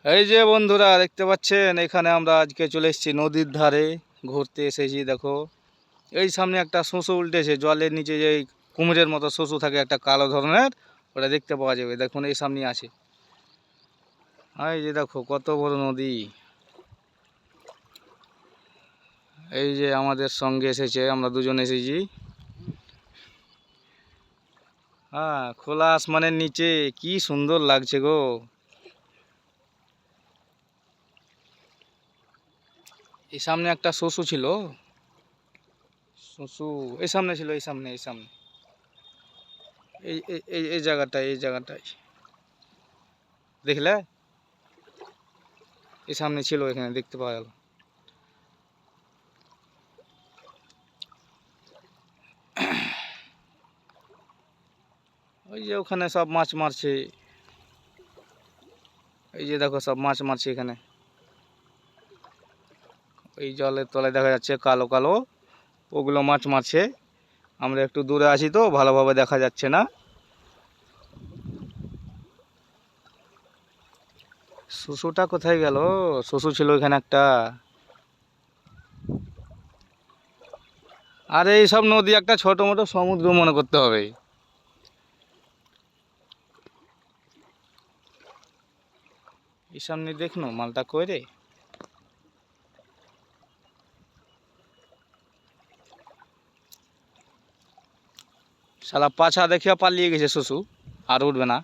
এই যে বন্ধুরা দেখতে পাচ্ছেন, এখানে আমরা আজকে চলে এসেছি নদীর ধারে ঘুরতে এসেছি। দেখো এই সামনে একটা শোষো উল্টেছে, জলের নিচে যে কুমিরের মতো শোষো থাকে একটা কালো ধরনের, ওটা দেখতে পাওয়া যাবে। দেখুন এই সামনে আছে। এই যে দেখো কত বড় নদী। এই যে আমাদের সঙ্গে এসেছে, আমরা দুজন এসেছি। হ্যাঁ, খোলা আসমানের নিচে কি সুন্দর লাগছে গো। এই সামনে একটা শোষো ছিল, শোষো এই সামনে ছিল, এই সামনে এই এই এই এই জায়গাটায় দেখলে, এই সামনে ছিল, এখানে দেখতে পাওয়া গেল। ওই যে ওখানে সব মাছ মারছে, এই যে দেখো সব মাছ মারছে এখানে। এই জলের তলায় দেখা যাচ্ছে কালো কালো, ওগুলো মাছ মারছে। আমরা একটু দূরে আছি তো ভালোভাবে দেখা যাচ্ছে না। শুশুটা কোথায় গেল? শুশু ছিল এখানে একটা। আরে এই সব নদী একটা ছোট মোটো সমুদ্র মনে করতে হবে। এই সামনে দেখনো মালটা কই রে। শালা পাছা দেখিয়া পালিয়ে গেছে শুশু, আর উঠবে না।